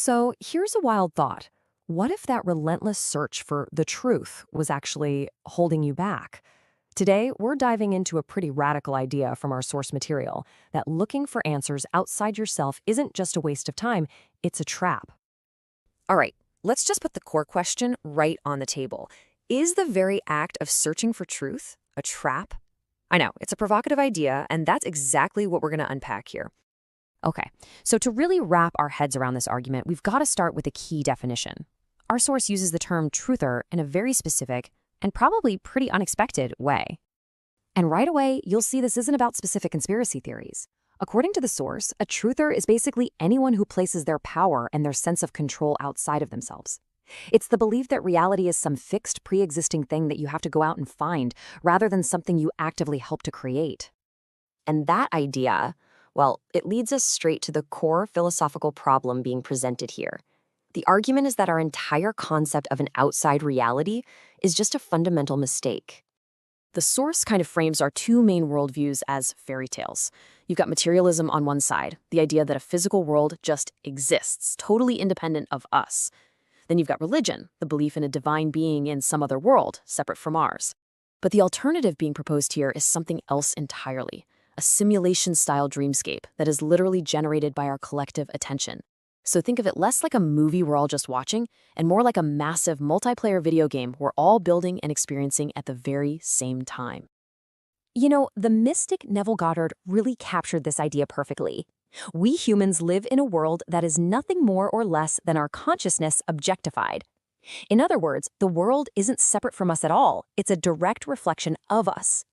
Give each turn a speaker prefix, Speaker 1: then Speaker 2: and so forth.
Speaker 1: So here's a wild thought. What if that relentless search for the truth was actually holding you back? Today, we're diving into a pretty radical idea from our source material that looking for answers outside yourself isn't just a waste of time, it's a trap.
Speaker 2: All right, let's just put the core question right on the table. Is the very act of searching for truth a trap? I know, it's a provocative idea, and that's exactly what we're going to unpack here. Okay, so to really wrap our heads around this argument, we've got to start with a key definition. Our source uses the term truther in a very specific and probably pretty unexpected way. And right away, you'll see this isn't about specific conspiracy theories. According to the source, a truther is basically anyone who places their power and their sense of control outside of themselves. It's the belief that reality is some fixed, pre-existing thing that you have to go out and find, rather than something you actively help to create.
Speaker 3: And that idea, well, it leads us straight to the core philosophical problem being presented here. The argument is that our entire concept of an outside reality is just a fundamental mistake.
Speaker 2: The source kind of frames our two main worldviews as fairy tales. You've got materialism on one side, the idea that a physical world just exists, totally independent of us. Then you've got religion, the belief in a divine being in some other world, separate from ours. But the alternative being proposed here is something else entirely, a simulation-style dreamscape that is literally generated by our collective attention. So think of it less like a movie we're all just watching, and more like a massive multiplayer video game we're all building and experiencing at the very same time.
Speaker 1: You know, the mystic Neville Goddard really captured this idea perfectly. We humans live in a world that is nothing more or less than our consciousness objectified. In other words, the world isn't separate from us at all. It's a direct reflection of us.